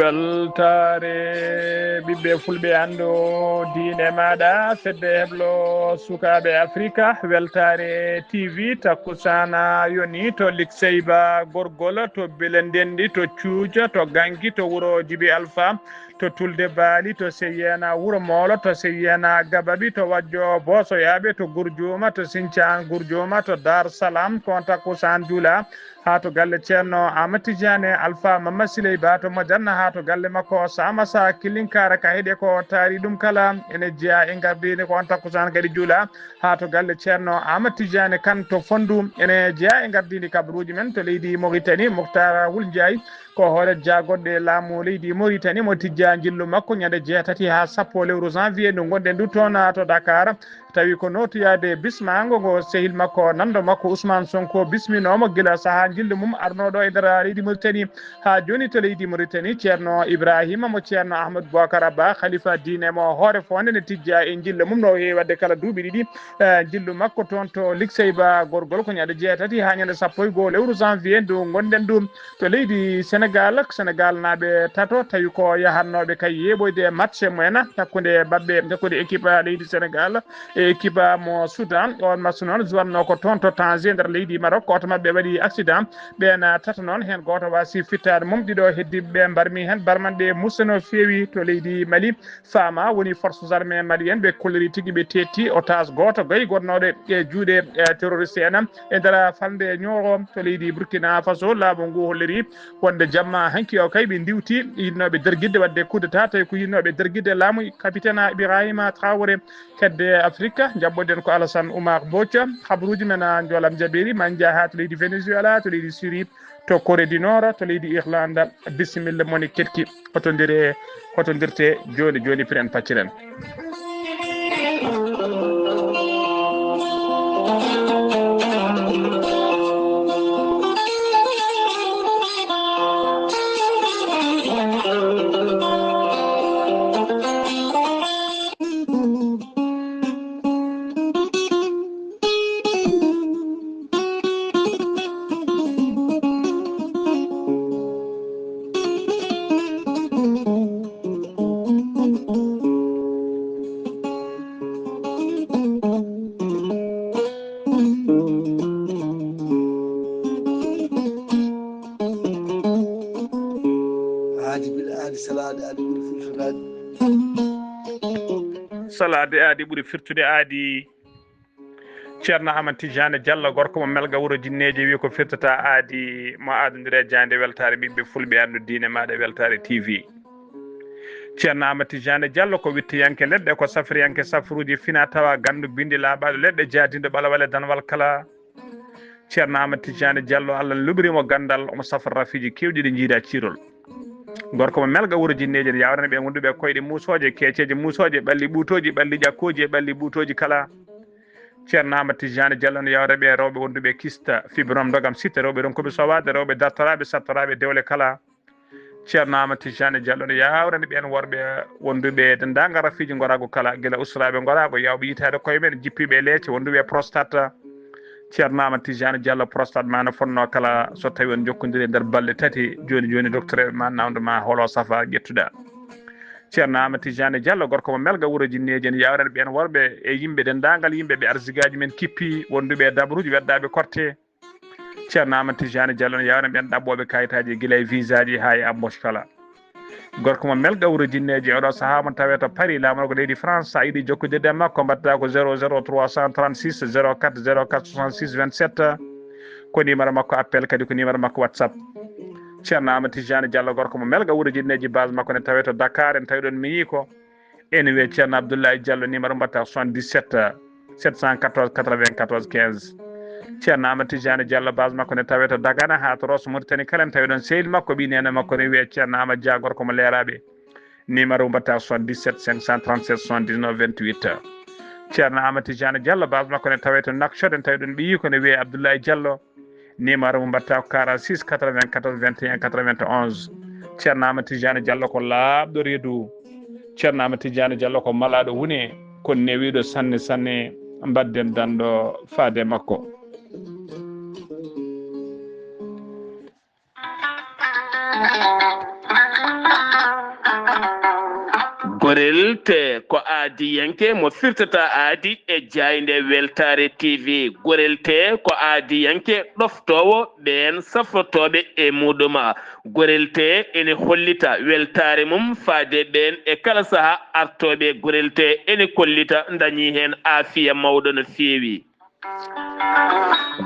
weltare ɓiɓɓe fulɓe anndo diine maɗa fedde heblo sukaɓe africa weltare tv takkusana yoni to likseyba gorgol to bele ndendi to cuuja to ganki to wuuro djiby alpha to tulde baali to seyena wuuro moolo to seyena gabaɓi to wajjo bosoyaɓe to gourdioma to sinthiane gourdioma to dar salam kon takkusan juula ha to galle ceerno Amadou Tidiane Alpha Mama Siley Ba to Mojanna ha to galle makko Samassa Kilinkara ka heeɗe ko taari ɗum kala ene jeeya e gardine ko on takkusan kadi juula ha to galle ceerno Amadou Tidiane Kane to Fondu ene jeeya e gardini kabaruji men to leydi Mauritanie Moukhtar Wul Ndiaye ko hoore jaggoɗɗe laamu leydi Mauritanie mo tijja jillu makko ñande jeetati ha sappo lewru janvier ndu gonɗen ndu toon to Dakar tawi ko notoyade bismango ngo sehil makko nando makko Ousmane Sonko bisminomo guila saaha jillu mum arnoɗo e nder leydi Mauritanie ha joni to leydi Mauritanie ceerno Ibrahima mo ceerno Ahmadou Bocar Ba khalifa diine mo hoore fonde ne tijja e jillu mum no heewi wadde kala duuɓi ɗiɗi jillu makko toon to Likseyba gorgol ko ñande jeetati ha ñande sappo e goho lewru janvier ndu gonɗen ɗum to leydi Sénégal naaɓe tato tawi ko yahannoɓe kay yeɓoyde match mumen hakkude mabɓe hakkude équipe leydi Sénégal e équipe mo Soudan on match noon jowanno ko toon to Tanger nder leydi Maroc goto mabɓe waɗi accident ɓen tata noon hen goto wasi fittade mum ɗiɗo heddiɓe mbarmi hen barmanɗe mussa no fewi to leydi Mali fama woni forces armées malienne ɓe kolliri tigui ɓe tetti otage goto gayi gonnoɗo e juuɗe terroriste en e nder falde ñooro to leydi Burkina Faso laamu ngu holliri wonde jamma hanki o kay ɓe diwti yinnoɓe derguidde wadde coup d'état tawi ko yinnoɓe derguidde laamu capitaine Ibrahima Traoré kedde Afrique jabboden ko Alassane Oumar Bocca habaruji men joolam jaɓiri man jaa ha to leydi Venezuela to leydi Syrie to Corée du Nord to leydi Irlande bisimilla moni ketki hotodirte joni piren pacciren salade aadi ɓuuri firtude aadi ceerno Amadou Tidiane Diallo gorko mo melga wuuro jinneje wi ko firtata aadi mo adodire jande weltare ɓiɓɓe fulɓe andu diine maɗa weltare TV ceerno Amadou Tidiane Diallo ko wittoyanke leɗɗe ko safriyanke safruji fina tawa gandu bindi laaɓaɗo leɗɗe jaadindo ɓalawale danwal kala ceerno Amadou Tidiane Diallo Allah luɓirimo gandal omo safra rafiji kewɗi ɗi jiida cirol gorko mo melga wuuro jinneje ne yawrani ɓe wonduɓe koyɗe musoje keeceje musoje ɓalli ɓuutoji ɓalli ƴakkoji e ɓalli ɓuutoji kala ceerno Amadou Tidiane Diallo ne yawra ɓe rewɓe wonduɓe kista fibrom dogam sitta rewɓe ronkoɓe sowade rewɓe dartoraɓe sattoraɓe dewle kala ceerno Amadou Tidiane Diallo ne yawrani ɓen worɓe wonduɓe dendagal rafiji gorago kala guila usraɓe gorago yawɓe yitade koye men jippiɓe leecce wonduɓe prostate ceerno Amadou Tidiane Diallo prostate ma no fonno kala so tawi on jokkodiri nder balɗe tati joni docteur ma nawdema holo safa ƴettuɗa ceerno Amadou Tidiane Diallo gorko mo melga wuuro jinneji en yawrani ɓen worɓe e yimɓe dendagal yimɓe ɓe arsigaji men kippi wonduɓe dabruji weddaɓe korte ceerno Amadou Tidiane Diallo ne yawrani ɓen ɗaɓɓoɓe kayitaji guila e visa ji ha e embauche kala gorko mo melga wuuro jinneji oɗo saaha mo tawe to Paris laamuno ko leydi France sa yiiɗi jokkodirde e makko mbatta ko 00 336 04 04 66 27 ko numéro makko appel kadi ko numéro makko WhatsApp ceerno Amadou Tidiane Diallo gorko mo melga wuuro jinneji base makko ne tawe to Dakar en tawi ɗon mi yi ko ene wiye ceerno Abdoulaye Diallo numéro mbatta 77 714 94 15 ceerno Amadou Tidiane Diallo base makko ne tawe to Dagana ha to Rosso Mauritanie kala en tawi ɗon sehil makko ɓi nene makko ne wiye ceerno Amadou Dia gorko mo leeraɓe numéro mbatta 77 537 79 28 ceerno Amadou Tidiane Diallo baba makko ne tawe to Nouakchott en tawi ɗon ɓiyi ko ne wiye Abdoulaye Diallo numéro mo mbatta ko 46 94 21 91 ceerno Amadou Tidiane Diallo ko laaɓɗo reedu ceerno Amadou Tidiane Diallo ko malaɗo wune ko newiɗo sanne sanne mbadden danɗo faade makko. gorel te ko aadi yanke mo firtata aadi e jayde weltare TV gorel te ko aadi yanke ɗoftowo ɓen safrotoɓe e muɗuma gorel te ene hollita weltare mum faade ɓen e kala saaha artoɓe gorel te ene kollita dañi hen aafiya mawɗo no feewi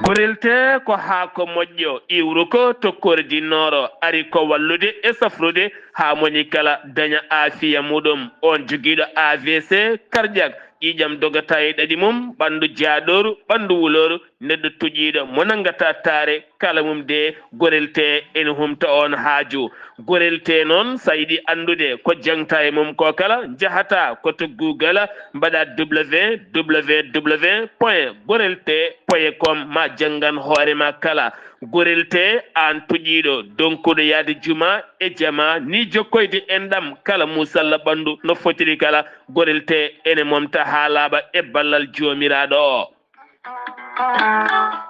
gorel te ko haako moƴƴo iwru ko tokkore dinnoro ari ko wallude e safrude ha moni kala daña aafiya muɗum on joguiɗo AVC cardiaque ƴiƴam dogata e ɗaɗi mum ɓandu jaaɗoru ɓandu wuloru neɗɗo tuƴiɗo mo nangata taare kala mum de gorel te ene humta on haaju gorel te noon sa yiɗi andude ko jangta e mum ko kala jahata koto Google mbaɗa www.gorelte.com ma jangan hoorema kala gorel te an tuƴiɗo donkuɗo yaade juma e jama ni jokkoyde enɗam kala musalla ɓandu no fotiri kala gorel te ene momta ha laaɓa e ballal jomiraɗo o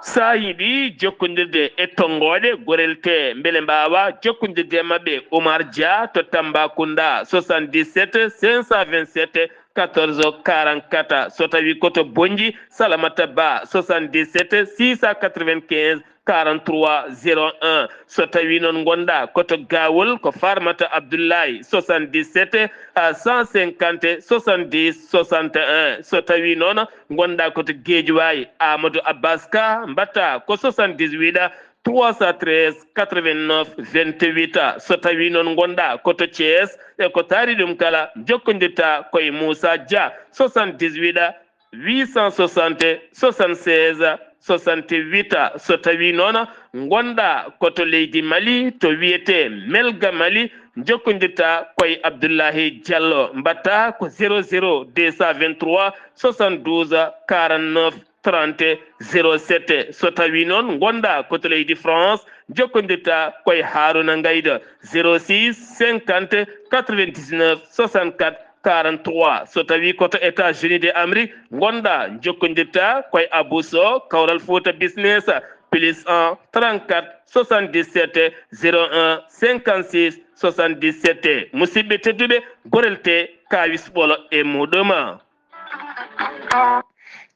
sa yiɗi jokkodirde e tongoɗe gorel te beele mbawa jokkodirde mabɓe Oumar Dia to Tambacounda 77 527 14 44 so tawi koto Bonji Salamata Ba 77 695 43 01 so tawi noon gonda koto Gawol ko Farmata Abdoulaye 77 150 70 61 so tawi noon gonda koto Guédiawaye Amadou Abbas Ka mbatta ko 78 313 89 28 so tawi noon gonda koto Thiès e ko taari ɗum kala jokkodirta koye Moussa Dia 78 860 76 68 so tawi noon gonda koto leydi Mali to wiyete Melga Mali jokkodirta koye Abdoulahi Diallo mbatta ko 00 223 72 49 30 07 so tawi noon gonda koto leydi France jokkodirta koye Haruna Ngayda 06 50 99 64 43 so tawi koto États-Unis d'Amérique gonda jokkodirta koye Abousso Kawral Fouta Business plus 1 34 77 01 56 77 musidɓe tedduɓe gorel te kawis ɓolo e muɗuma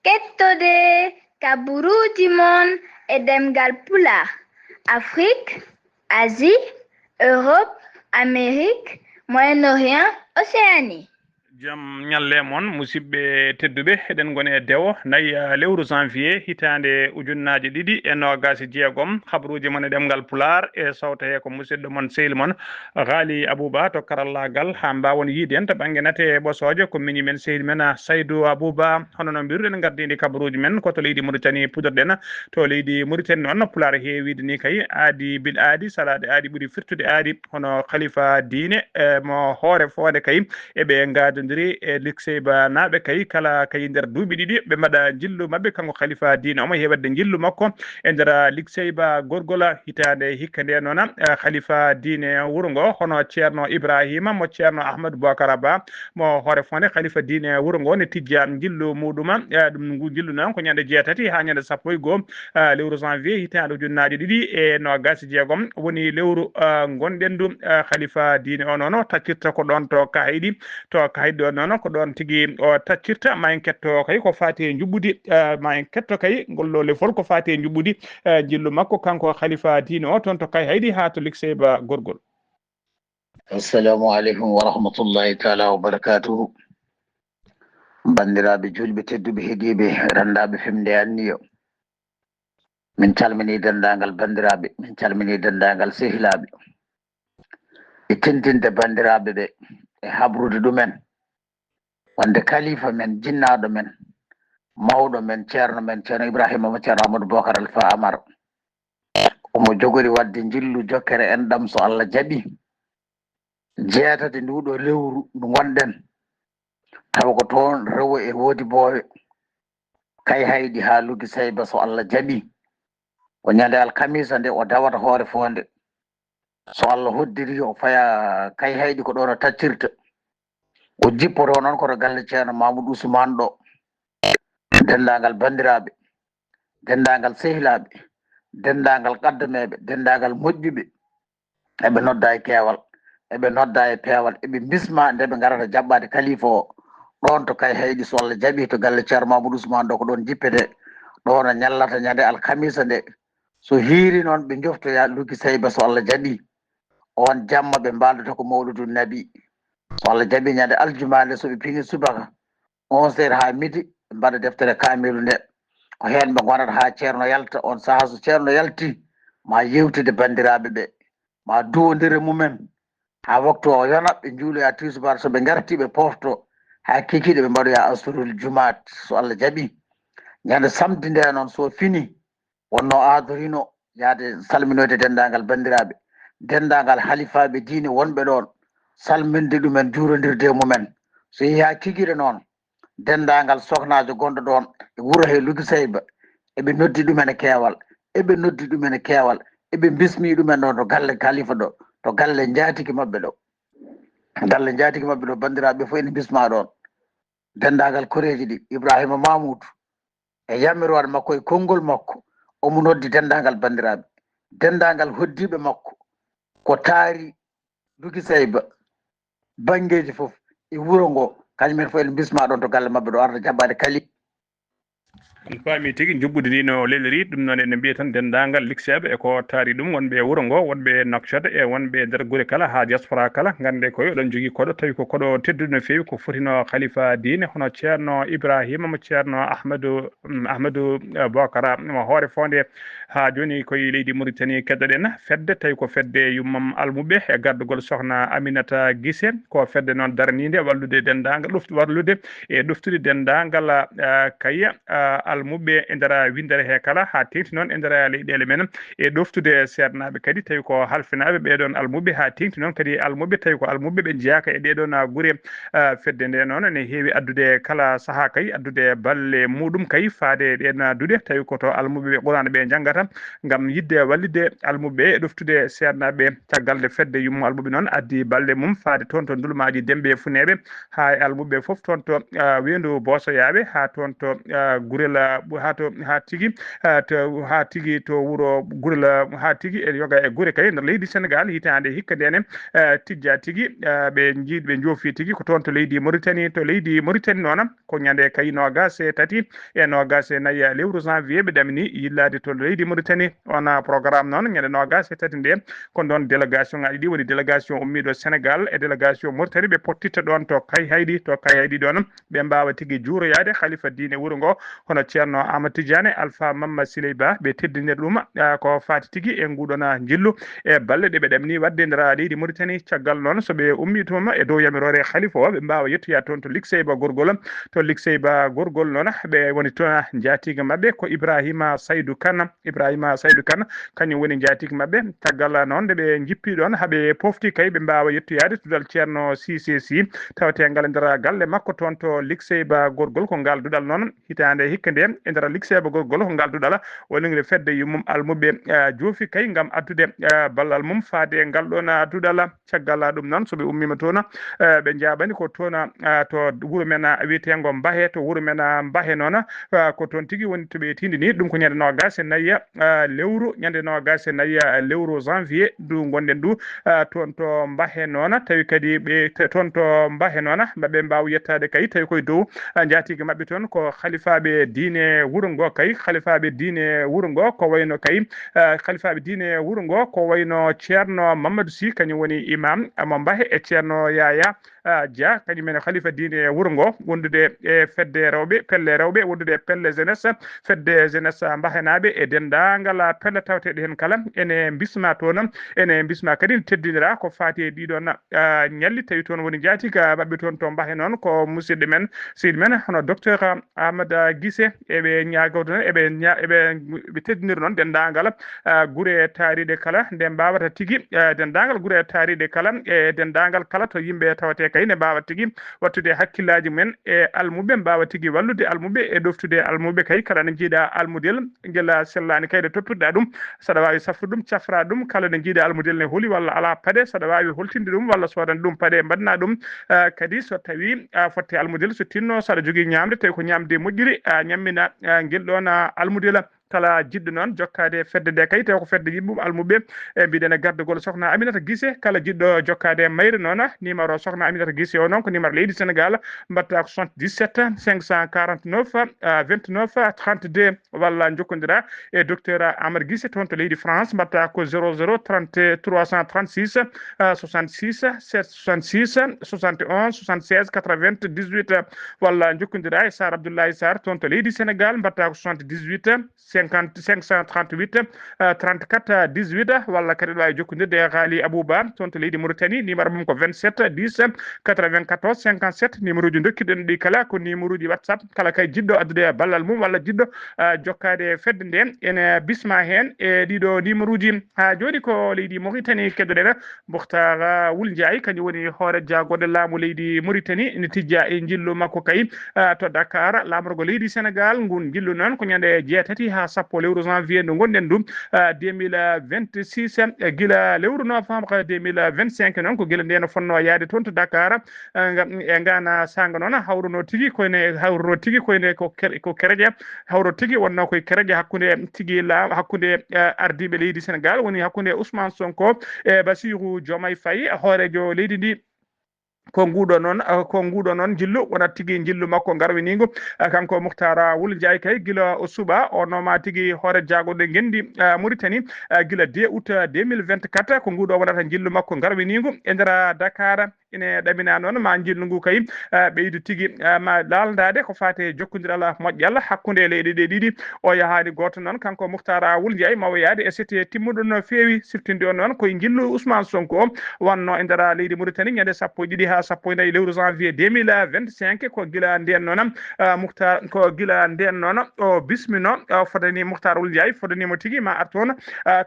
kettode kaburuji mon e demgal pula Afrique, Asie, Europe, Amérique, Moyen-Orient, Océanie. Jam ñalle mon musidɓe tedduɓe eɗen goni e dewo nayi lewru janvier hitande ujunnaje ɗiɗi e nogas jeegom habaruji mon e ɗemgal pular e sawta he ko musidɗo mon sehil mon Ghali Abouba to karallagal ha mbawon yiide en to banggue nate e ɓosoje ko mini men sehil men Saydou Abouba hono no mbiruɗen gardidi kabaruji men koto leydi Mauritanie pudorɗen to leydi Mauritanie noon pular heewide ni kay aadi bil aadi salade aadi ɓuuri firtude aadi hono khalifa diine mo hoore foode kay eɓe gadodiri e likseyba naɓe kay kala kay nder duuɓi ɗiɗi ɓe mbaɗa jillu mabɓe kanko khalifa diine omo heɓadde jillu makko e nder likseyba gorgola hitande hikka nde noon khalifa diine wuuro ngo hono ceerno Ibrahima mo ceerno Ahmadou Bocara Ba mo hoore fonde khalifa diine wuuro ngo ne tijja jillu muɗuma ɗum jillu noon ko ñande jeetati ha ñande sappo e goho lewru janvier hitande ujunnaje ɗiɗi e nogas jeegom woni lewru gonɗen ɗum khalifa diine o noon taccirta ko ɗon to kahiɗi to kahiɗi ɗo noon ko ɗon tigui o taccirta ma en ketto kay ko fati e juɓɓudi ma en ketto kay gollo lefol ko fati e juɓɓudi jillu makko kanko khalifa diine o toon to kay haydi ha to likseyba gorgol. Assalamu alaikum wa rahmatullahi taala wa barakatuhu. Bandiraɓe julɓe tedduɓe heeɗiɓe randaɓe femde anniyo min calmini dendagal bandiraɓe min calmini dendagal sehilaɓe e tentinde bandiraɓe ɓe e habrude ɗumen wonde kalifa men jinnaɗo men mawɗo men ceerno Ibrahima mo ceerno Amadou Bocar Alpha Amar omo jogori wadde jillu jokkere enɗam so Allah jaaɓi jeetati nduɗo lewru ndu gonɗen tawa ko toon rewo e woodi boowe kay haydi haa lugi sayba so Allah jaɓi o ñande alkamisa nde o dawata hoore fonde so Allah hoddiri o faya kay haydi ko ɗon o taccirta o jippoto noon koto galle ceerno Mamadou Ousmane ɗo dendagal bandiraɓe dendagal sehilaɓe dendagal qaddameɓe dendagal moƴƴuɓe eɓe nodda e keewal eɓe nodda e peewal eɓe bisma nde ɓe garata jaɓɓade kalifa o ɗon to kay haydi so Allah jaɓi to galle ceerno Mamadou Ousmane ɗo ko ɗon jippete ɗon o ñallata ñande alkamisa nde so hiiri noon ɓe joftoya luki sayba so Allah jaɓi on jamma ɓe mbaldata ko mawludu nabi so Allah jaɓi ñande aljumande soɓe piini subaka 11h ha midi ɓe mbaɗa deftere kamilu nde ko hen ɓe gonata ha ceerno yalta on saaha so ceerno yalti ma yewtide bandiraɓe ɓe ma duwodire mumen ha waktu o yona ɓe juuloya tisubar soɓe garti ɓe pofto ha kikiɗe ɓe mbaɗoya asturul jumat so Allah jaɓi ñande samedi nde noon so fini wonno adorino yaade salminoyde dendagal bandiraɓe dendagal halifaɓe diine wonɓe ɗon salminde ɗumen juurodirde mumen so yeehi ha kikiɗe noon dendagal sohnajo gonɗo ɗon e wuuro he lugi sayba eɓe noddi ɗumen e keewal eɓe noddi ɗumen e keewal eɓe bismi ɗumen ɗon to galle kalifa ɗo to galle jatigi mabɓe ɗo galle jatigi mabɓe ɗo bandiraɓe fof ene bisma ɗon dendagal koreji ɗi Ibrahima Mamoudou e yamirore makko e konngol makko omo noddi dendagal bandiraɓe dendagal hoddiɓe makko ko taari lugi sayba bangeji fof e wuuro ngo kañumen fof en bisma ɗon to galle mabɓe ɗo arta jaɓɓade kali on paami tigi jubbude ni no leliri ɗum noon ene mbiya tan dendagal likseɓe eko taari ɗum wonɓe e wuuro ngo wonɓe Nouakchott e wonɓe e nder guure kala ha diaspora kala gande koye oɗon jogui koɗo tawi ko koɗo teddude no fewi ko fotino khalifa diine hono ceerno Ibrahima mo ceerno Ahmadou Bocara mo hoore fonde ha joni koye leydi Mauritanie keddoɗen fedde tawi ko fedde yummam almuɓe e gardugol sohna Aminata Guissé ko fedde noon darnide wallude dendagal wallude e ɗoftude dendagal kayya almuɓe e nder windere he kala ha tengti noon e nder leyɗele men e ɗoftude sernaɓe kadi tawi ko halfinaɓe ɓeɗon almuɓe ha tengti noon kadi almuɓe tawi ko almuɓe ɓe jeeyaka e ɗeɗon guure fedde nde noon ne heewi addude kala saaha kay addude balle muɗum kay faade ɗen addude tawi koto almuɓe ɓe qurana ɓe janggata gam yidde wallide almuɓe e ɗoftude sernaɓe caggal nde fedde yummo almuɓe noon addi balle mum faade toon to ndulmaji dembe funeɓe ha e almuɓe foof toon to wendu bosoyaɓe ha toon to gurel ha tigi to wuuro gurel ha tigi e yoga e guure kay nder leydi Sénégal hitande hikka ndene tijja tigi ɓe jiiɗi ɓe joofi tigi ko toon to leydi Mauritanie noon ko ñande kay nogas e tati e nogas e nayyi lewru janvier ɓe ɗamini yillade to leydi Mauritanie on programme noon ñande nogas e tati nde ko ɗon délégation ngaji ɗi woni délégation ummiɗo Sénégal e délégation Mauritanie ɓe pottitta ɗon to kay haydi ɗon ɓe mbawa tigi juuroyade khalifa diine wuuro ngo hono ceerno Amadou Tidiane Alpha Mamma Siley Ba ɓe teddinir ɗum ko fati tigui e nguɗon jillu e balle ɗe ɓe ɗamni wadde nder leydi Mauritanie caggal noon soɓe ummi toon e dow yamirore khalifa o ɓe mbawa yettoya toon to Likseyba gorgol noon ɓe woni toon jatigue mabɓe ko Ibrahima Saydou Kane kañum woni jatigue mabɓe caggal noon nde ɓe jippi ɗon haaɓe pofti kay ɓe mbawa yettoyade tudal ceerno CCC tawategal nder galle makko toon to Likseyba gorgol ko ngal duɗal noon hitande hikka nde e nder Likseyba gorgol ko ngal duɗal wonide fedde yummum almuɓe joofi kay gam addude ballal mum faade ngal ɗon duɗal caggal ɗum noon soɓe ummima toon ɓe jaɓani ko toon to wuuro men wiyetego Mbahe to wuuro men Mbahe noon ko toon tigui woni toɓe tindini ɗum ko ñande nogas e nayyi lewru janvier ndu gonɗen ndu toon to Mbahe noon tawi kadi ɓe toon to Mbahe noon maɓe mbawa yettade kay tawi koye dow jatigue mabɓe toon ko khalifaɓe diine wuuro ngo kay khalifaɓe diine wuuro ngo ko wayno kay khalifaɓe diine wuuro ngo ko wayno ceerno Mamadou Sy kañum woni imam mo Mbahe e ceerno Yaya Dia kañumen khalifa diine wuuro ngo wondude e fedde rewɓe pelle rewɓe wondude e pelle jeunesse fedde jeunesse mbahenaɓe e dendagal pelle taweteɗe hen kala ene bisma toon ene bisma kadi teddinira ko fati e ɗiɗon ñalli tawi toon woni jatiga mabɓe toon to Mbahe noon ko musidɗo men seydi men hono docteur Amadou Guissé eɓe ñagoto eɓe teddiniri noon dendagal guure taariɗe kala nde mbawata tigui dendagal guure taariɗe kala e dendagal kala to yimɓe tawate kay ne mbawa tigi wattude hakkillaji men e almuɓe mbawa tigi wallude almuɓe e ɗoftude almuɓe kay kala ne jiiɗa almudel guela sellani kayde toppitoɗa ɗum saɗa wawi safrude ɗum cafra ɗum kala ne jiiɗa almudel ne huuli walla ala paɗe saɗa wawi holtinde ɗum walla sodande ɗum paɗe mbaɗana ɗum kadi so tawi a fotte almudel so tinno saɗa jogui ñamde tawi ko ñamde moƴƴiri a ñammina guel ɗon almudel kala jiɗɗo noon jokkade fedde nde kay taw ko fedde yimɓe almuɓe e mbiɗen e gardegol sokhna Aminata Guissé kala jiɗɗo jokkade mayre noon numéro sokhna Aminata Guissé o noon ko numéro leydi Sénégal mbatta ko 77 549 29 32 walla jokkodira e docteur Amadou Guissé toon to leydi France mbatta ko 00 30 336 66 766 71 76 98 walla jokkodira e Sar Abdoulaye Sarr toon to leydi Sénégal mbatta ko 78 538 34 18 walla kadi wawi jokkodirde e Ghali Abouba toon to leydi Mauritanie numéro mum ko 27 10 94 57 numéro uji dokkiɗen ɗi kala ko numéro uji WhatsApp kala kay jiɗɗo addude ballal mum walla jiɗɗo jokkade fedde nde ene bisma hen e ɗiɗo numéro uji ha joni ko leydi Mauritanie keddoɗen Moukhtar Wul Ndiaye kañum woni hoore jagoɗo laamu leydi Mauritanie ene tijja e jillu makko kay to Dakar lamorgo leydi Sénégal ngun jillu noon ko ñande jeetati ha sappo lewru janvier nde gonɗen ɗum 2026 guila lewru novembre 2025 noon ko guila nde no fonno yaade toon to Dakar e gana sanga noon hawruno tigui koyne ko kereje hawro tigui wonno koye kereje hakkude tigui hakkude ardiɓe leydi Sénégal woni hakkude Ousmane Sonko e Bassirou Diomaye Faye hoorejo leydi ndi ko nguɗo noon jillu wona tigui jillu makko garwinigo kanko Moukhtar Wul Ndiaye kay guila o suuɓa o noma tigui hoore jagoɗo gendi Mauritanie guila 2 août 2024 ko nguɗo wonata jillu makko garwinigo e nder Dakar ine ɗamina noon ma jillu ngu kay ɓeydu tigui ma laldade ko fate jokkodiral moƴƴal hakkude leyɗe ɗe ɗiɗi o yahani goto noon kanko Moukhtar Wul Ndiaye mawo yaade e sete timmuɗo no fewi siftinde on noon koye jillu Ousmane Sonko wonno e nder leydi Mauritanie ñande sappo e ɗiɗi ha sappo e nayyi lewru janvier 2025 ko guila nden noon o bismino fodani Moukhtar Wul Ndiaye fodanimo tigui ma ar toon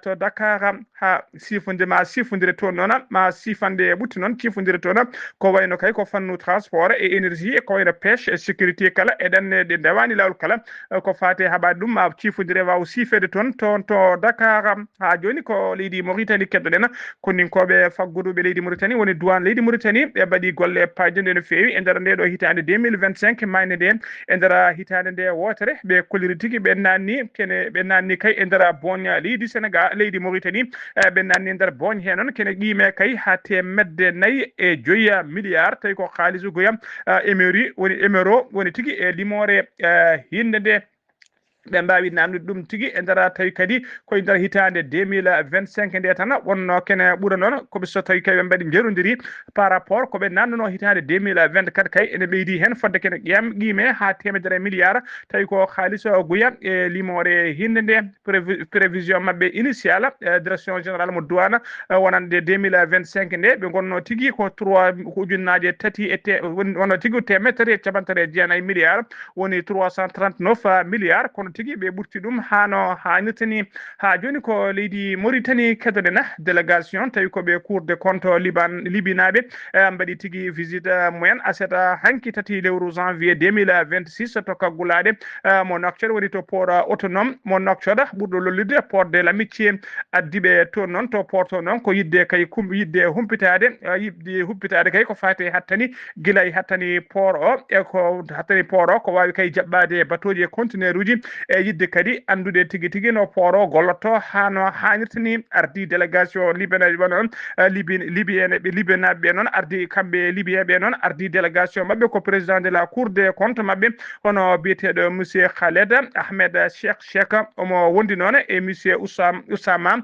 to Dakar ha sifodire toon noon ma sifande ɓutti noon cifodire toon ko wayno kay ko fannu transport et énergie ko wayno pêche et sécurité kala e ɗanne ɗe ndewani lawol kala ko fate haɓade ɗum ma cifodire waw sifede toon to Dakar ha joni ko leydi Mauritanie keddoɗen konninkoɓe fagguduɓe leydi Mauritanie woni douane leydi Mauritanie ɓe mbaɗi golle payde nde no fewi e nder nde ɗo hitande 2025 mayne nde e nder hitande nde wotere ɓe kolliri tigui ɓe nanni kay e nder boña leydi Sénégal leydi Mauritanie ɓe nanni e nder boñ he noon kene qime kay ha temedde 4 milliard tawi ko halisu goyam émero woni tigui e limore hinde nde ɓe mbawi namnude ɗum tigui e nder tawi kadi koye nder hitande 2025 nde tan wonno kene ɓuura noon koɓe so tawi kay ɓe mbaɗi jerodiri par rapport koɓe nannuno hitande 2024 kay ene ɓeydi hen fodde kene qime ha temedere milliard tawi ko halis guya e limore hinde nde prévision mabɓe initial direction générale mo douane wonande 2025 nde ɓe gonno tigui ko 3 ujunnaje tati wonno tigui temettati e capantati e jeenayyi milliard woni 339 milliard kono tigui ɓe ɓurti ɗum hano hannirtani ha joni ko leydi Mauritanie keddoɗen délégation tawi koɓe cour de compte libinaɓe mbaɗi tigui visite mumen aseta hanki tati lewru janvier 2026 to kaggulade mo Nouakchott woni to port autonome mo Nouakchott ɓurɗo lollide port de l'amitié addiɓe toon noon to port to noon ko yidde kay humpitade kay ko fate hattani guilay hattani port o e ko hattani port o ko wawi kay jaɓɓade batoji e conteneur uji e yidde kadi andude tigui no port o gollotto hano hannirtani ardi délégation libanaɓe noon libinaɓe ɓe noon ardi kamɓe libyeɓe noon ardi délégation mabɓe ko président de la cour des comptes mabɓe hono biyeteɗo monsieur Khaled Ahmed Cheikh omo wondi noon e monsieur Oussama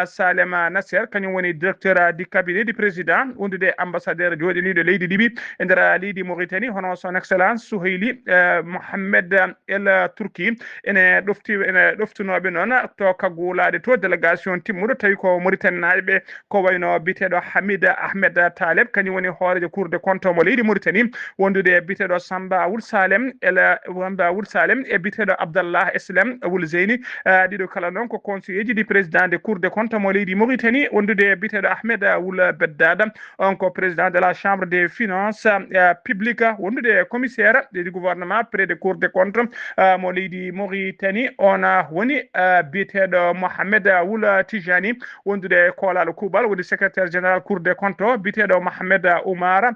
Salema Nasser kañum woni directeur du cabinet du président wondude ambassadeur joɗiniɗo leydi Libye e nder leydi Mauritanie hono son excellence Souheili Mohamed El Turki ene ɗoftunoɓe noon to kaggulaɗe to délégation timmuɗo tawi ko Mauritanie naaɓe ko wayno biteɗo Hamida Ahmed Taleb kañum woni hoorejo Cour des comptes mo leydi Mauritanie wondude biteɗo Samba Wul Salem e biteɗo Abdallah Islam Wul Zeyni ɗiɗo kala noon ko conseiller ji ɗi président de Cour des comptes mo leydi Mauritanie wondude biteɗo Ahmed Wul Beddada on ko président de la chambre des finances publiques wondude commissaire du gouvernement près de Cour des comptes mo leydi Mauritanie on woni biteɗo Mohamed Wul Tijani wondude kolal kubal woni secrétaire général Cour des comptes biteɗo Mohamed Oumara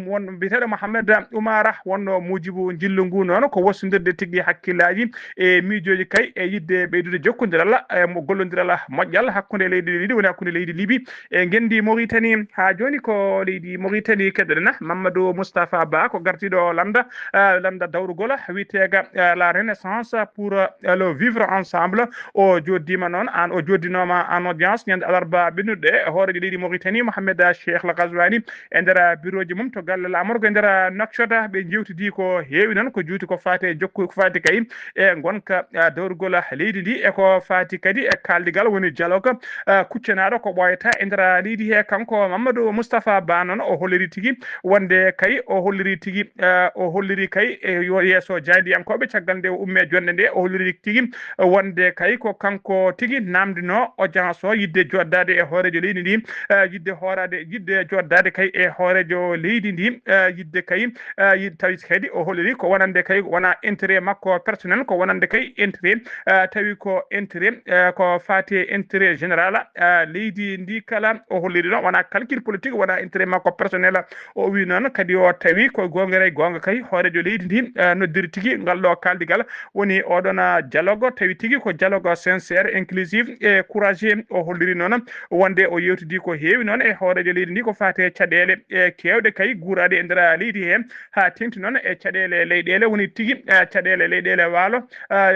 won biteɗo Mohamed Oumara wonno mujibu jillu ngu noon ko wassodirde tigui hakkillaji e miijoji kay e yidde ɓeydude jokkodiral mo gollodiral moƴƴal hakkude leydi ɗiɗi woni hakkude leydi Liby e gendi Mauritanie ha joni ko leydi Mauritanie keddoɗen Mamadou Moustapha Ba ko gartiɗo landa dawrugol witega la renaissance pour le vivre ensemble o joddima noon an o joddinoma en audience ñande alarba ɓennuɗe hoorejo leydi Mauritanie Mohamed Cheikh Al Ghazouani e nder bureau ji mum to galle lamorgo e nder Nouakchott ɓe jewtidi ko heewi noon ko juuti ko fati jokku ko fati kay e gonka dawrugol leydi ndi e ko fati kadi e kaldigal woni dialogue kuccanaɗo ko ɓoyata e nder leydi he kanko Mamadou Moustapha Ba noon o holliri tigui wonde kay o holliri kay e yeeso jaadiyankoɓe caggal nde o umme jonde nde o holliri tigui wonde kay ko kanko tigui namdino audience o yidde joddade e hoorejo leydi ndi yidde joddade kay e hoorejo leydi ndi yidde kay tawi kadi o holliri ko wonande kay wona intérêt makko personnel ko wonande kay intérêt tawi ko intérêt ko fati intérêt général leydi ndi kala o holliri noon wona calcul politique wona intérêt makko personnel o wi noon kadi o tawi ko gonga kay hoorejo leydi ndi noddiri tigui ngal ɗo kaldigal woni oɗon dialogue tawi tigui ko dialogue sincère inclusive e courageux o holliri noon wonde o yewtidi ko heewi noon e hoorejo leydi ndi ko fate caɗele e kewɗe kay guurade e nder leydi he ha tengti noon e caɗele leyɗele woni tigui caɗele leyɗele waalo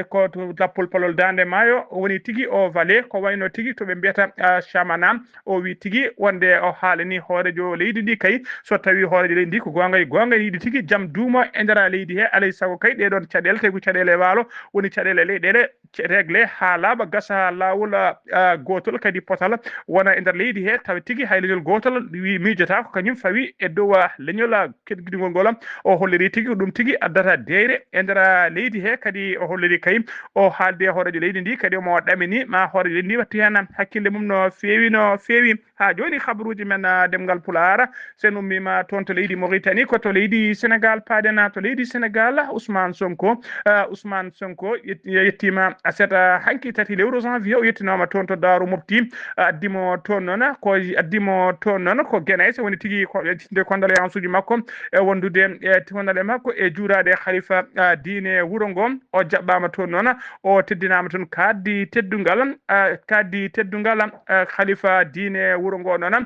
ko lappol palol dande maayo woni tigui o vale ko wayno tigui toɓe mbiyata chamana o wi tigui wonde o haalani hoorejo leydi ndi kay so tawi hoorejo leydi ndi ko gonga yiiɗi tigui jaam duuma e nder leydi he alay saago kay ɗeɗon caɗele tawi ko caɗele waalo woni caɗele leyɗele réglé ha laaɓa gasa lawol gotol kadi potal wona e nder leydi he tawi tigui hay leñol gotol wi miijota ko kañum fawi e dow leñol kedgudigol ngol o holliri tigui ko ɗum tigui addata deyre e nder leydi he kadi o holliri kay o haalde hoorejo leydi ndi kadi omo ɗamini ma hoorejo leydi ndi watti hen hakkille mum no feewi ha joni habaruji men demgal Pulaar sen ummima toon to leydi Mauritanie ko to leydi Sénégal paadena to leydi Sénégal Ousmane Sonko yettima aseta hanki tati lewru janvier o yettinoma toon to Darou Mofti addimo toon noon ko Guénès woni tigui ko de condoléance uji makko e wondude e condole makko e juurade Khalifa diine wuuro ngo o jaɓɓama toon noon o teddinama toon kaddi teddungal Khalifa diine wuuro ngo noon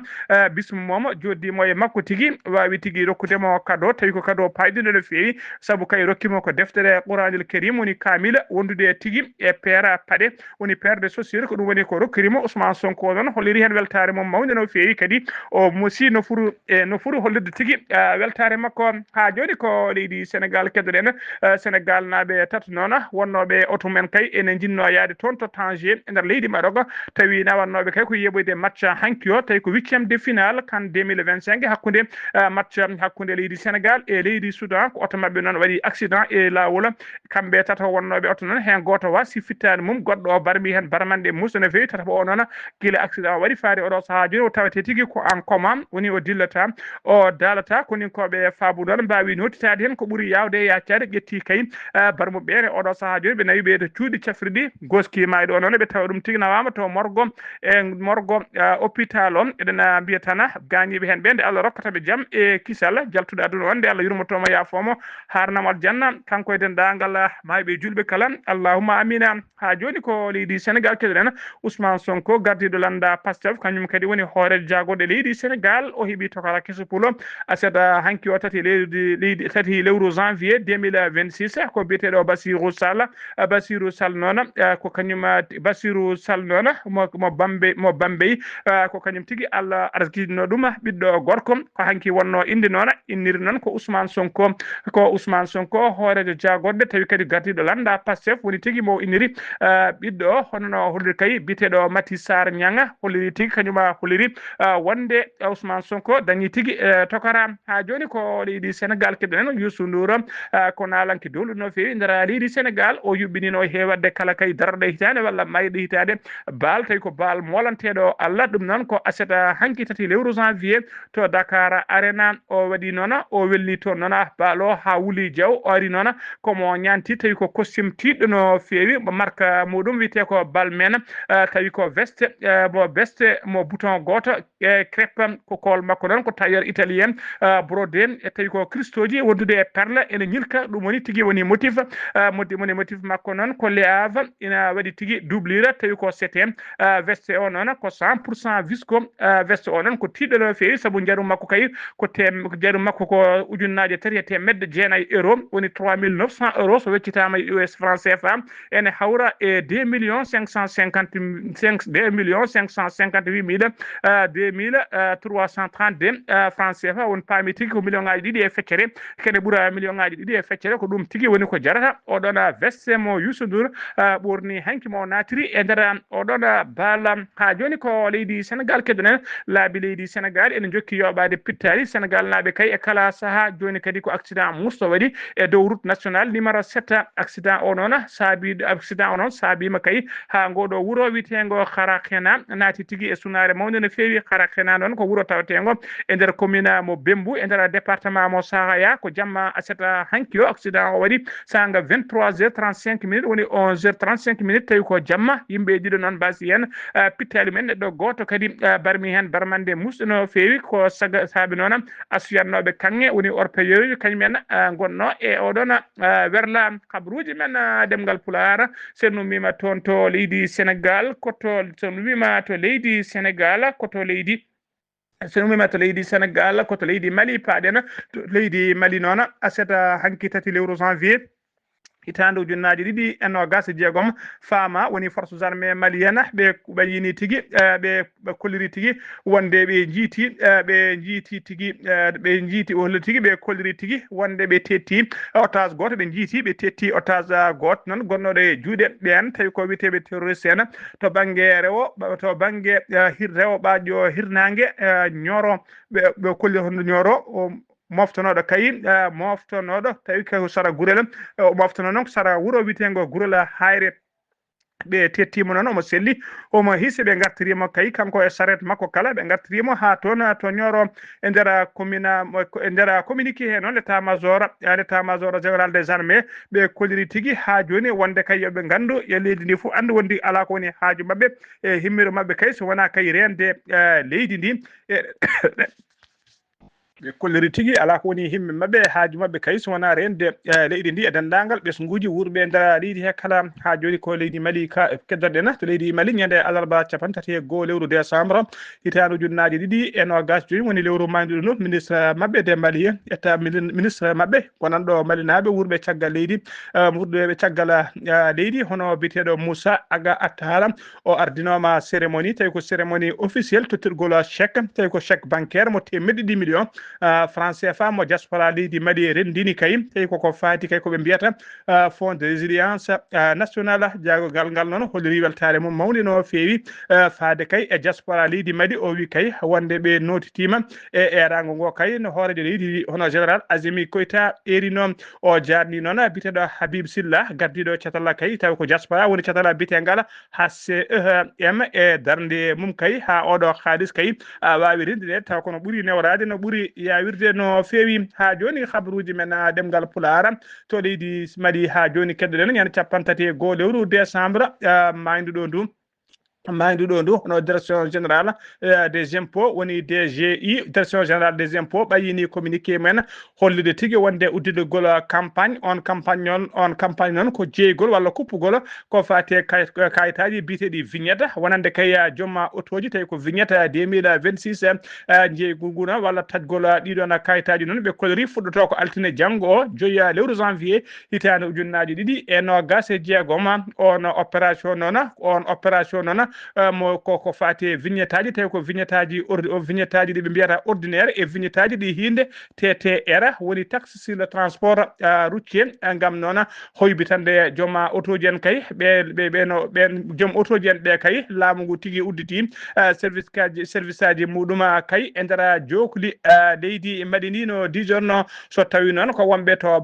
bismu momo joddimo e makko tigui wawi tigui rokkudemo cadeau tawi ko cadeau payɗiɗo no fewi saabu kay rokkimo ko deftere Qouranil Karim woni kamila wondude tigui e paire paɗe woni paire de chaussure ko ɗum woni ko rokkirimo Ousmane Sonko noon holliri hen weltare mum mawde no fewi kadi o musi no furu hollirde tigui weltare makko ha joni ko leydi Sénégal keddoɗen Sénégal naaɓe tati noon wonnoɓe auto men kay ene jinno yaade toon to Tanger e nder leydi Maroc tawi nawannoɓe kay ko yeɓoyde match hanki o tawi ko 8e de finale CAN 2025 hakkude match hakkude leydi Sénégal e leydi Soudan ko auto mabɓe noon waɗi accident e lawol kamɓe tato wonnoɓe auto noon hen goto wasi fittade mum goɗɗo o barmi hen barmande muso no fewi tataɓo o noon guila accident o waɗi faade oɗo saaha joni o tawete tigui ko en commun woni o dillata o dalata koni koɓe faabu noon mbawi nottitade hen ko ɓuuri yawde e yaccade ƴetti kay barmuɓe oɗo saaha joni ɓe nawi ɓe to cuuɗi cafrirɗi goski mayɗo o noon ɓe tawa ɗum tigui nawama to morgo hôpital o eɗen mbiya tan gañiɓe hen ɓe nde Allah rokkataɓe jaam e kisal jaltuɗo aduna on nde Allah yurmotomo yafomo harnamo aljanna kanko e dendagal mayɓe julɓe kala allahumma amin salmina ha joni ko leydi Sénégal keɗen Ousmane Sonko gardiɗo landa Pastef kañum kadi woni hoore jagode leydi Sénégal o heeɓi tokara kesopulo aseda hanki o tati leydi tati lewru janvier 2026 ko biyeteɗo Bassirou Sall noon ko kañum Bassirou Sall noon mo Bambey ko kañum tigui Allah arskidino ɗum ɓiɗɗo gorko ko hanki wonno inde noon inniri noon ko Ousmane Sonko hoorejo jagorde tawi kadi gardiɗo landa Pastef woni tigui mo inniri ɓiɗɗo honono holliri kay biteɗo Mati Sar Nianga holliri tigui kañuma holliri wonde Ousmane Sonko dañi tigui tokara ha joni ko leydi Sénégal keɗen Youssou Ndour ko nalanki dowlu no fewi nder leydi Sénégal o yuɓɓinino heewade kala kay darde hitande walla mayde hitande baal tawi ko baal molanteɗo Allah ɗum noon ko aseta hanki tati lewru janvier to Dakar Arena o waɗi noon o welli toon noon baalo ha Wuli Diaw o ari noon komo ñanti tawi ko costume tiɗɗo no fewi marque muɗum wiyete ko Balmain tawi ko veste mo bouton goto crêpe ko kol makko noon ko tailleur italien brodé tawi ko Christoji wondude e perle ene ñilka ɗum woni tigui woni motif makko noon ko Le Havre ina waɗi tigui doublure tawi ko CTM veste o noon ko 100% visco veste o noon ko tiɗɗo no fewi saabu jarum makko kay ko jarum makko ko ujunnaje 3 euro woni 3900 euro so weccitama e US franc CFA ene hawra e 2.558.2332 franc CFA won paami tigui ko million ngaji ɗiɗi e feccere kene ɓuura million ngaji ɗiɗi e feccere ko ɗum tigui woni ko jarata oɗon veste mo Youssou Ndour ɓorni hanki mo natiri e nder oɗon baala ha joni ko leydi Sénégal keɗonen laabi leydi Sénégal ene jokki yoɓade pittali Sénégal naaɓe kay e kala saaha joni kadi ko accident musto waɗi e dow route national numéro 7 accident o noon saabima kay ha ngoɗo wuuro witego Harakena naati tigui e sunare mawde no fewi Harakena noon ko wuuro tawetego e nder commune mo Bembou e nder département mo Saraya ko jamma aseta hanki o accident o waɗi sanga 23h35 minutes woni 11h35 minutes tawi ko jamma yimɓe ɗiɗo noon mbasi hen pittali men neɗɗo goto kadi barmi hen barmande musɗo no fewi ko saabi noon assuyannoɓe kanŋe woni orpayeruji kañumen gonno e oɗon werla habruji men demgal Pulaar sen mima toon to leydi Sénégal sen wima to leydi Sénégal koto leydi Sénégal koto leydi Mali paaɗen to leydi Mali noon aseta hanki tati lewru janvier hitande ujunnaje ɗiɗi e nogas e jeegom faama woni forces armées malienne ɓe ɓayini tigui ɓe kolliri tigui wonde ɓe jiiti ɓe kolliri tigui wonde ɓe tetti otage goto ɓe tetti otage goto noon gonnoɗo e juuɗe ɓen tawi ko witeɓe terroriste en to banggue rewoɓajo hirnangue Nioro ɓe kolli hono Nioro moftanoɗo kay moftanoɗo tawi ko sara gurel o moftano noon ko sara wuuro witego Gurel Hayre ɓe tettimo noon omo selli omo hiisi ɓe gartirimo kay kanko e charrette makko kala ɓe gartirimo ha toon to Nioro e nder communiqué he noon l'état major général des armées ɓe kolliri tigui ha joni wonde kay yoɓe gandu e leydi ndi foof andu wondi ala ko woni haaju mabɓe e himmiro mabɓe kay so wona kay rende leydi ndi ɓe kolliri tigui ala ko woni himɓe mabɓe haaju mabɓe kay so wona rende leydi ndi e dendagal ɓesguji wurɓe nder leydi he kala ha joni ko leydi Mali keddoɗen to leydi Mali ñande alarba capan tati e goho lewru décembre hitande ujunnaje ɗiɗi e nogas joni woni lewru mayduɗo no ministre mabɓe de Mali etta ministre mabɓe gonanɗo Mali naaɓe wurɓe caggal leydi wurɓe caggal leydi hono biteɗo Moussa Aga Attara o ardinoma cérémonie tawi ko cérémonie officielle tottirgol chèque tawi ko chèque bancaire mo temedde 10 millions franc CFA mo diaspora leydi Mali rendini kay tawi koko faati kay koɓe mbiyata fond de résilience national jagogal ngal noon holliri weltare mum mawni no feewi faade kay e diaspora leydi Mali o wi kay wonde ɓe notitima e erago ngo kay no hoorejo leydi hono général Azimi Koita eri noon o jarni noon biteɗo Habib Silla gardiɗo catala kay tawi ko diaspora woni catala bitegal HCEM e darde mum kay ha oɗo haalis kay wawi rendide taw kono ɓuuri newrade no ɓuuri yawirde no feewi ha joni habaruji men demgal Pulaar to leydi Mali ha joni keddoɗen ñande capan tati e goho lewru décembre mayduɗo ndu mandu ɗo ndu hono direction générale des impôts woni DGI direction générale des impôts ɓayini communiqué men hollide tigui wonde uddidegol campagne on campagne noon ko jeeygol walla kuppugol ko fate kayitaji biteɗi vignette wonande kay jooma auto ji tawi ko vignette 2026 jeeyguguna walla tajgol ɗiɗon kayitaji noon ɓe kolori fuɗɗoto ko altine janggo o joyi lewru janvier hitande ujunnaji ɗiɗi e nogas e jeegom on opération noon mo ko fati vignette aji tawi ko vignette aji vignette aji ɗi ɓe mbiyata ordinaire e vignette aji ɗi hinde TTR woni taxe sur le transport routier gam noon hoybitande jooma auto ji en kay ɓen joom auto ji en ɓe kay laamu ngu tigui udditi service aji muɗum kay e nder jokuli leydi Mali no dijorno so tawi noon ko wonɓe to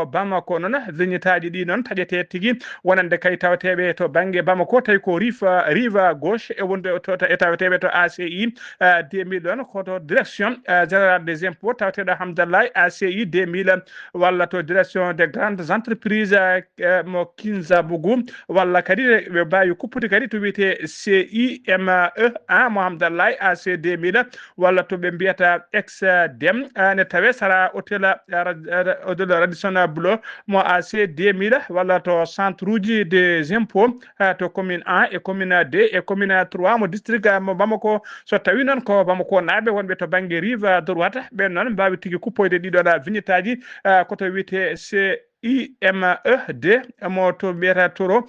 Bamako noon vignette aji ɗi noon taƴete tigui wonande kay tawateɓe to banggue Bamako tawi ko rive gauche e wonde e tawateɓe to ACI 2000 ɗon koto direction générale des impôts tawateɗo Hamdallahi ACI 2000 walla to direction des grandes entreprises mo Kinzabougou walla kadi ɓe mbawi kuppude kadi to wiyete CIME mo Hamdallahi AC 2000 walla to ɓe mbiyata ex-dem ne tawe sara hôtel Radisson Blu mo AC 2000 walla to centre uji des impôts to commune 1 e commune 2 e commune 3 mo district mo Bamako so tawi noon ko Bamako naaɓe wonɓe to banggue rive droite ɓen noon mbawi tigui kuppoyde ɗiɗon vignette aji koto wiyete IME2 mo to mbiyata toro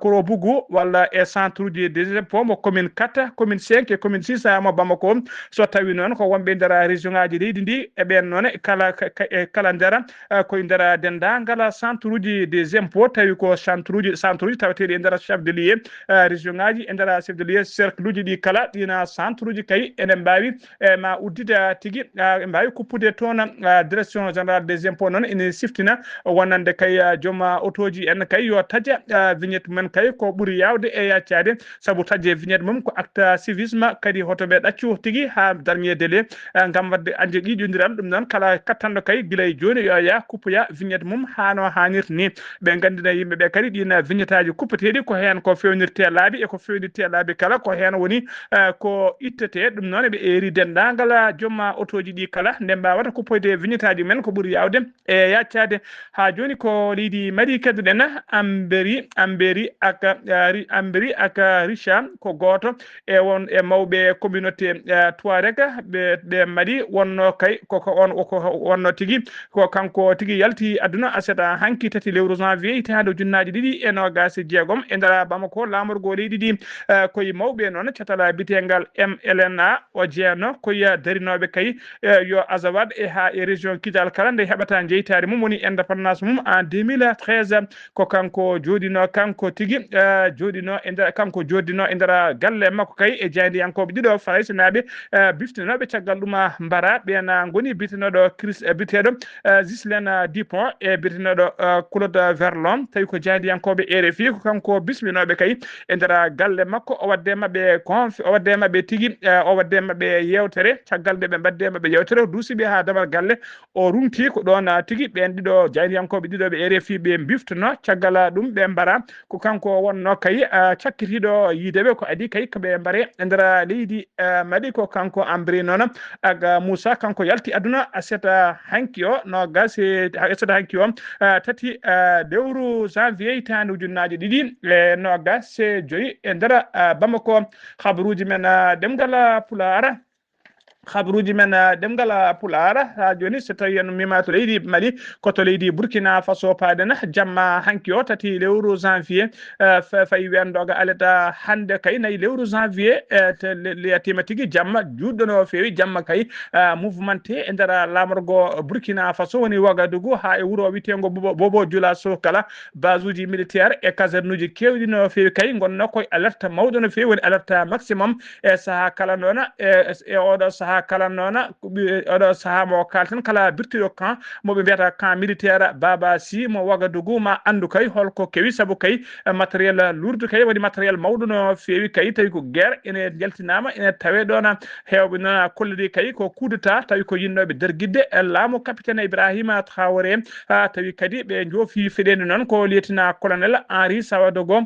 Koro Bougou walla e centre uji des impôts mo commune 4 commune 5 e commune 6 mo Bamako so tawi noon ko wonɓe nder région ngaji leydi ndi e ɓen noon kala nder koye nder dendagal centre uji des impôts tawi ko centre uji tawateɗi e nder chef de lieu région ngaji e nder chef de lieu cercle uji ɗi kala ɗina centre uji kay enen mbawi ma uddida tigui mbawi kuppude toon direction générale des impôts noon ene siftina wonande kay jooma auto ji en kay yo taja vignette men kay ko ɓuuri yawde e yaccade saabu taje vignette mum ko acte civisme kadi hotoɓe ɗaccu tigui ha dernier délai gam wadde anje ƴiƴodiral ɗum noon kala kattanɗo kay guilay joni yo ya kuppoya vignette mum hano hannirta ni ɓe gandina yimɓeɓe kadi ɗin vignette aji kuppeteɗi ko hen ko fewnirte laabi e ko fewnirte laabi kala ko hen woni ko ittete ɗum noon ɓe eri dendagal jooma auto ji ɗi kala nde mbawata kuppoyde vignette aji men ko ɓuuri yawde e yaccade ha joni ko leydi Mali keddoɗen Amberi ak Richa ko goto e mawɓe communauté Touareg ɓe Mali wonno kay koko wonno tigui ko kanko tigui yalti aduna aseta hanki tati lewru janvier hitande ujunnaje ɗiɗi e nogas e jeegom e nder Bamako lamorgo leydi ɗi koye mawɓe noon catala bitegal MLNA o jeeyano koye darinoɓe kay yo azawad ha e région Kidal kala nde heɓata jeytare mum woni indépendance mum en 2013 ko kanko joɗino kanko tigui joɗino e nder galle makko kay e jeydiyankoɓe ɗiɗo faraysinaɓe biftinoɓe caggal ɗum mbara ɓen goni biteɗo biteɗo Ghislaine Dupont e biteɗo Claude Verlon tawi ko jeydiyankoɓe RFI ko kanko bisminoɓe kay e nder galle makko o wadde mabɓe tigui o wadde mabɓe yewtere caggal nde ɓe mbadde mabɓe yewtere duusiɓe ha damal galle o rumti ko ɗon tigui ɓen ɗiɗo jeydiyankoɓe ɗiɗo ɓe RFI ɓe biftono caggal ɗum ɓe mbara ko kanko wonno kay cakkitiɗo yiideɓe ko adi kay koɓe mbare e nder leydi Mali ko kanko Ambri noon aga Moussa kanko yalti aduna aseta hanki o tati lewru janvier hitande ujunnaje ɗiɗi e nogas e joyyi e nder Bamako habaruji men ɗemgal Pulaar ha joni so tawi en mima to leydi Mali koto leydi Burkina Faso paden jamma hanki o tati lewru janvier fayi wendoga aleta hande kay nayi lewru janvier yatima tigui jamma juɗɗo no fewi jamma kay mouvementé e nder lamorgo Burkina Faso woni Ouagadougou ha e wuuro witego Bobo Dioulasso kala base uji militaire e caserne uji kewɗi no fewi kay gonno koye alerte mawɗo no fewi woni alerte maximum e saaha kala noon e oɗo saaha saha kala noona oɗo saha mo kalten kala birtiɗo camp moɓe mbiyata camp militaire Baba Sy mo Wagadugu ma andu kay holko kewi saabu kay matériel lourd kay waɗi matériel mawɗo no fewi kay tawi ko guerre ene jaltinama ene tawe ɗon hewɓe noon kollidi kay ko coup d'état tawi ko yinnoɓe derguidde laamu capitaine Ibrahima Traoré tawi kadi ɓe joofi feɗeni noon ko lieutenant colonel Henri Sawadogo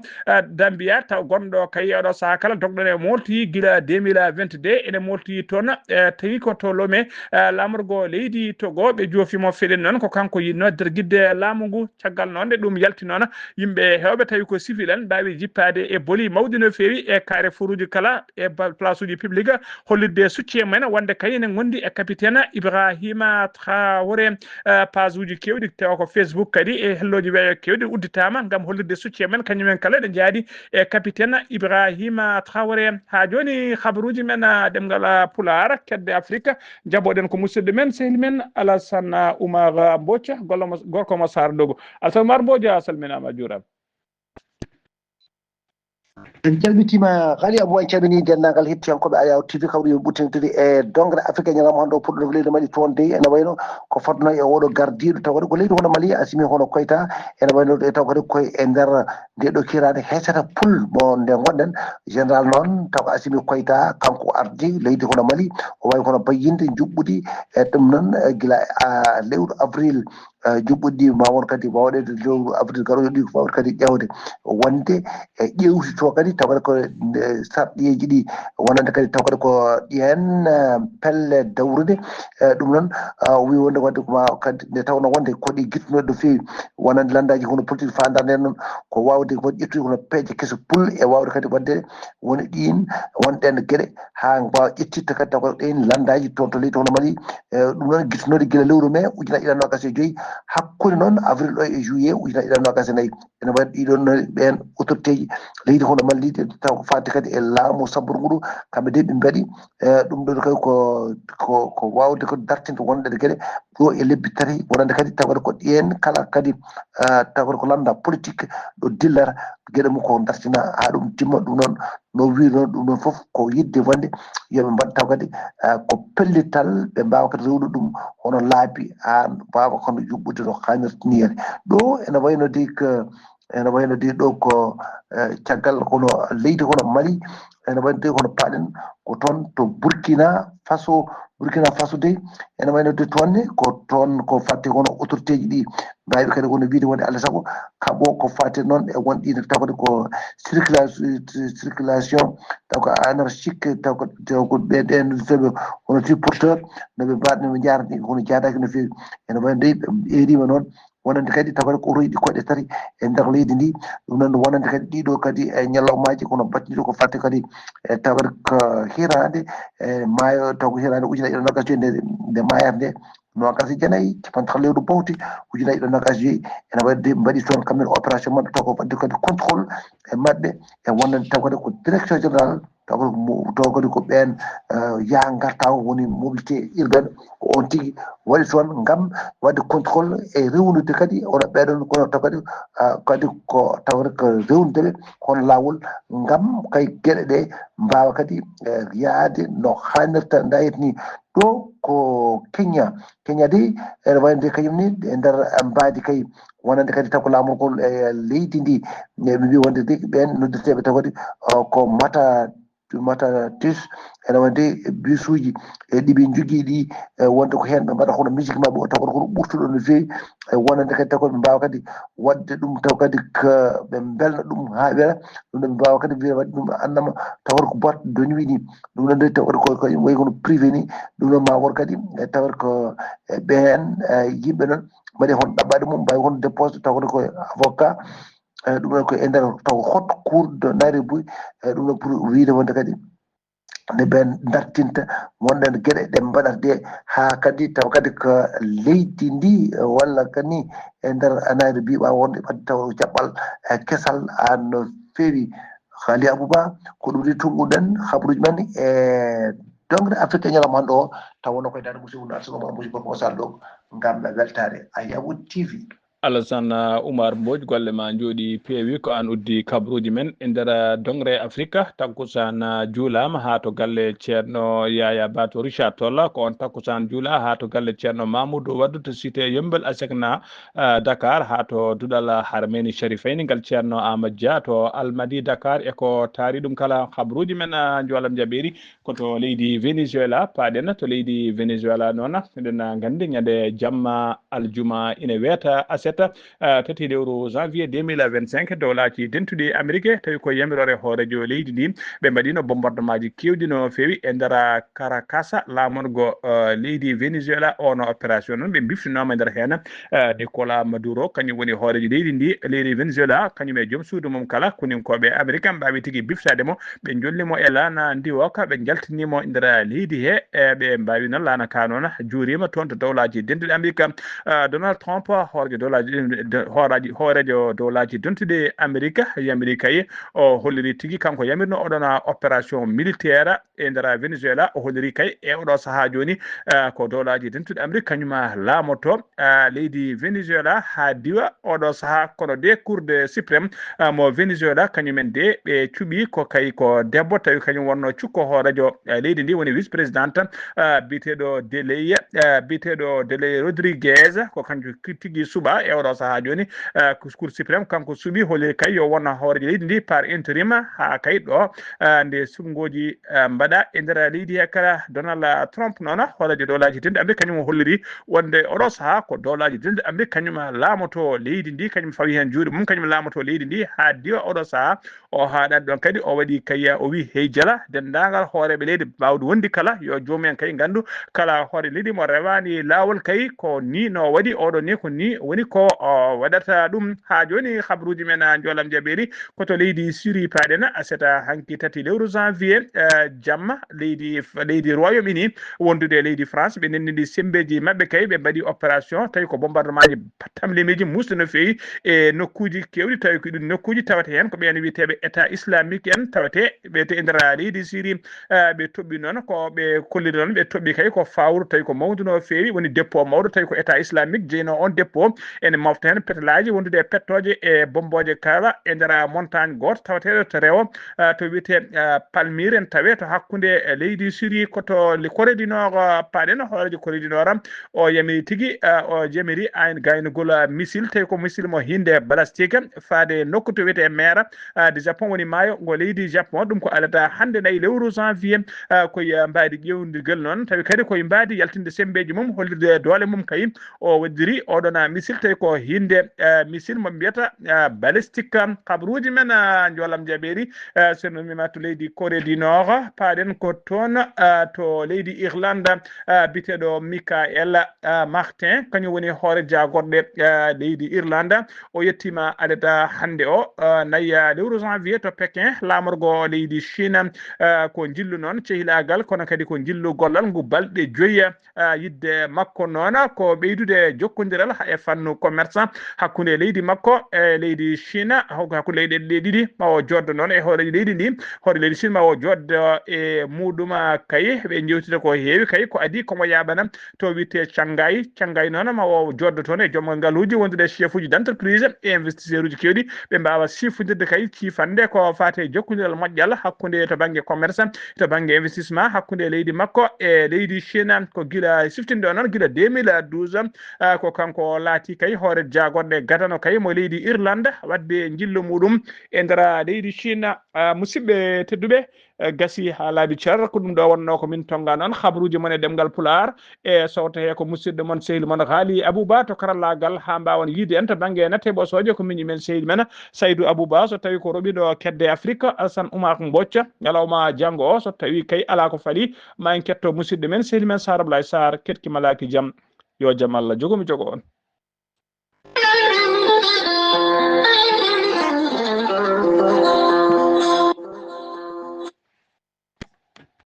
Dambia taw gonɗo kay oɗo saha kala dogɗon e molti guila 2022 ene molti toon tawi ko to Lomé lamorgo leydi Togo ɓe joofimo feɗeni noon ko kanko yinno derguidde laamu ngu caggal noon nde ɗum yalti noon yimɓe hewɓe tawi ko civil en mbawi jippade e boli mawɗi no fewi e carrefour uji kala e place uji publique hollirde succe men wonde kay ene gondi e capitaine Ibrahima Traoré page uji kewɗi tawa ko Facebook kadi e helloji weeyo kewɗi udditama gam hollirde succe men kañumen kala ɗe jaadi e capitaine Ibrahima Traoré ha joni habaruji men ɗemgal Pulaar kedde Afrique jaboɗen ko musidɗo men sehil men Alassane Oumar Mbodja gorko mo Sar Dogo Alassane Oumar Mbodja salminama juurama. en calmitima Haly Abou en calmini dennagal hettiyankoɓe Ayaw TV kawri ɓuttintiri e dongre Afrique ñalawma hande o puɗɗo leydi Mali toon dey ene wayno ko fotno e oɗo gardiɗo taw kadi ko leydi hono Mali asimi hono koyta ene wayno taw kadi koye e nder ndeɗo kirade heesata pul mo nde gonɗen général noon taw asimi koyta kanko ardi leydi hono Mali o wawi kono bayyinde juɓɓudi e ɗum noon guila lewru avril juɓɓudi ma won kadi wawɗede lewru avril garoyo ɗi ko wawde kadi ƴewde wonde e ƴewti to kadi taw kadi ko sarɗiyeji ɗi wonande kadi taw kadi ko ɗiyen pelle dawrude ɗum noon wi wonde wadde koma kadi nde tawno wonde koɗi guittunoɗe no fewi wonande landaji hono politique fandade noon ko wawde ko ƴettude hono peeje keso pul e wawde kadi wadde woni ɗin wonɗen gueɗe ha mbawa ƴettitta kadi taw kadi ɗen landaji toon to leydi hono Mali ɗum noon guittunode guila lewru mai ujunnaje ɗiɗi nogas e joyyi hakkude noon avril ɗo e juillet ujunnaje ɗiɗi nogas e nayyi ene waɗi ɗiɗon ɓen autorité ji leydi hono Mali taw ko fadde kadi e laamu saburgudu kamɓe de ɓe mbaɗi ɗum ɗon kadi ko wawde ko dartinde wonɗe gueɗe ɗo e lebbi tati wonande kadi taw kadi ko ɗiyen kala kadi taw kadi ko landa politique ɗo dillata gueɗe mum ko dartina ha ɗum timma ɗum noon no wi noon ɗum ɗon foof ko yidde wonde yoɓe mbaɗ taw kadi ko pellital ɓe mbawa kadi rewnude ɗum hono laabi ha mbawa kono juɓɓude no hannirta ni hen ɗo ene wayno de ɗo ko caggal hono leydi hono Mali ene wayno de hono paɗen ko toon to Burkina Faso de ene wayno de toonne ko toon ko fatti hono autorité ji ɗi mbawi kadi hono wiide wonde Allah saago kamɓo ko fatti noon e won ɗi taw kadi ko circulation taw ko anarchique taw ko ɓeɗen soɓe hono triporteur noɓe mbaɗ noɓe jarani hono jadaki no fewi ene wayno de ɓe erima noon wonande kadi taw kadi ko royɗi koɗe tati e nder leydi ndi ɗum noon wonande kadi ɗiɗo kadi e ñalawmaji kono battiɗo ko fatti kadi e taw kadi ko hirande e maayo taw ko hirande ujunnaje ɗiɗi nogas joyyi nde mayata nde nogas e jeenayyi capanɗe lewru bawti ujunnaje ɗiɗi nogas joyyi ene waɗi mbaɗi toon kamɓe opération maɓɓe taw ko wadde kadi contrôle e maɓɓe e wonande taw kadi ko direction général taw kadi ko ɓen yaa garta woni mobilité urbaine ko on tigui waɗi toon gam wadde contrôle e rewnude kadi oɗo ɓeɗon kono taw kadi ko tawre ko rewnudeɓe hono lawol gam kay gueɗe ɗe mbawa kadi yaade no hannirta dayit ni ɗo ko Kenya de ene wayno de kañum ni e nder mbaadi kay wonande kadi taw ko laamugol e leydi ndi ɓe mbi wonde de ɓen noddirteɓe taw kadi ko mata tis ene wonde bus uji e ɗiɓe jogui ɗi wonde ko hen ɓe mbaɗa hono musique mabɓe o taw kadi kono ɓurtuɗo no fewi wonande kadi taw kadi ɓe mbawa kadi wadde ɗum taw kadi ɓe belna ɗum ha weela ɗum ɗo ɓe mbawa kadi wiya wadde ɗum annama taw kadi ko boîte de nuit ni ɗum ɗon de taw kadi ko wayi kono privé ni ɗum ɗon ma won kadi taw kadi ko ɓen yimɓe noon mbaɗi hono ɗaɓɓade mum mbawi hono dépose taw kadi koye avocat ɗum ɗon ko e nder taw hot cour de Nairobi ɗum ɗon pour wiide wonde kadi nde ɓen dartinta wonɗen gueɗe ɗe mbaɗata de ha kadi taw kadi ko leydi ndi walla kani e nder Nairobi ɓawa wonde wadde taw jaɓɓal kesal no fewi Haly Abou Ba ko ɗum de tumɗuɗen habaruji men e dongre Afrique ñalawma hande o taw wonno koye dande musidɗo Alassane Oumar Mbodji gorko mo Sar Dogo gam weltare Ayaw TV. Alassane Oumar Mbodj golle ma jooɗi peewi ko an uddi kabruji men e nder dongre Afrique takkusan juulama ha to galle ceerno Yaya Bato Richard Toll ko on takkusan juula ha to galle ceerno Mamoudou Waddu to cité Yeumbeul Asecna Dakar ha to duɗal Harmeni Sharifayni ngal ceerno Amadou Dia to Almadi Dakar e ko taari ɗum kala kabruji men jolam jaɓeri koto leydi Venezuela paɗen to leydi Venezuela noon eɗen gandi ñande jamma aljuma ina weeta tati lewru janvier 2025 dowlaji dentuɗi amérique tawi ko yamirore hoorejo leydi ndi ɓe mbaɗino bombardement ji kewɗi no feewi e nder Caracas lamorgo leydi Venezuela ono opération noon ɓe biftinoma e nder hen Nicolas Maduro kañum woni hoorejo leydi ndi leydi Venezuela kañum e joom suudu mum kala koninkoɓe américain mbawi tigui biftademo ɓe jollimo e laana ndiwoka ɓe jaltinimo e nder leydi he ɓe mbawi noon laana ka noon juurima toon to dowlaji dentuɗi amérique Donald Trump hoorejo dowlaji hoorejo dowlaji dontuɗe amérique yamiri kay o holliri tigui kanko yamirno oɗon opération militaire e nder Venezuela o holliri kay e oɗo saaha joni ko dowlaji dentuɗe amérique kañuma laamoto leydi Venezuela ha diwa oɗo saaha kono de cour de suprême mo Venezuela kañumen de ɓe cuuɓi ko kay ko debbo tawi kañum wonno cukko hoorejo leydi ndi woni vice présidente biteɗo Delay Rodriguez ko kanko tigui suuɓa e oɗo saaha joni cour suprême kanko suuɓi holliri kay yo wonna hoorejo leydi ndi par intérim ha kay ɗo nde sungoji mbaɗa e nder leydi he kala Donald Trump noon hoorejo dowlaji denɗe amérique kañum holliri wonde oɗo saaha ko dowlaji denɗe amérique kañum laamoto leydi ndi kañum fawi hen juuɗe mum kañum laamoto leydi ndi ha diwa oɗo saaha o haɗani ɗon kadi o waɗi kay o wi hey jala dendagal hooreɓe leydi mbawde wondi kala yo jomumen kay gandu kala hoore leydi mo rewani lawol kay ko ni no waɗi oɗo ni ko ni woni ko waɗata ɗum ha joni habruji men jolam jaɓeri koto leydi Syrie paɗen seta hanki tati lewru janvier jamma leydi Royaume-Uni wondude leydi France ɓe nendidi sembeji mabɓe kay ɓe mbaɗi opération tawi ko bombardement ji tamlimeji musde no fewi e nokkuji kewɗi tawi ko ɗum nokkuji tawate hen ko ɓen wiyeteɓe état islamique en tawate ɓe e nder leydi Syrie ɓe toɓɓi noon ko ɓe kolliri noon ɓe toɓɓi kay ko fawru tawi ko mawdu no fewi woni dépôt mawɗo tawi ko état islamique jeyno on dépôt ene mofta hen petelaji wondude e pettoje e bomboje kala e nder montagne goto tawateɗo to rewo to wiyete Palmyre en tawe to hakkude leydi Syrie koto Corée du Nord paɗen hoorejo Corée du Nord o yamiri tigui o jamiri an gaynugol missile tawi ko missile mo hinde balastique faade nokku to wiyete maire de Japon woni maayo ngo leydi Japon ɗum ko alata hande nayi lewru janvier koye mbadi ƴewdirgel noon tawi kadi koye mbadi yaltinde sembeji mum hollirde doole mum kay o waddiri oɗon missile tawi ko hinde missile mo mbiyata balistique kabruji men jolam jaɓeri sono mima to leydi Corée du Nord paɗen ko toon to leydi Irlande biteɗo Michael Martin kañum woni hoore jagorɗe leydi Irlande o yettima adada hande o nayya lewru janvier to Pékin lamorgo leydi Chine ko jillu noon cehilagal kono kadi ko jillu gollal ngu balɗe 5 yidde makko noon ko ɓeydude jokkodiral e fannu commerçant hakkude leydi makko e leydi Chine hakkude leyɗe ɗe ɗiɗi ma o joddo noon e hoore leydi ndi hoore leydi Chine ma o joddo e muɗum kay ɓe jewtide ko heewi kay ko adi komo yaɓana to wiyete Shanghai noon ma o joddo toon e joom ngaluji wondude chef uji d' entreprise e investisseur uji kewɗi ɓe mbawa sifodirde kay cifande ko fate jokkodiral moƴƴal hakkude to banggue commerce to banggue investissement hakkude leydi makko e leydi Chine ko guila siftinde o noon guila 2012 ko kanko laati kay hoore jagorɗe gadano kay mo leydi Irlande wadde jillu muɗum e nder leydi Chine musidɓe tedduɓe gasi ha laabi cer ko ɗum ɗo wonno ko min tonga noon habruji mon e ɗemgal Pular e sowta he ko musidɗo mon sehil mon haali Abouba to karallagal ha mbawon yiide en to banggue natte ɓosoje ko miñi men sehil men Saydou Abouba so tawi ko roɓiɗo kedde Afrique Alassane Oumar Mbodj ñalawma janggo o so tawi kay ala ko faali ma en ketto musidɗo men sehil men Sara Blay Sarr ketkimalaki jaam yo jaam Allah jogomi jogo on.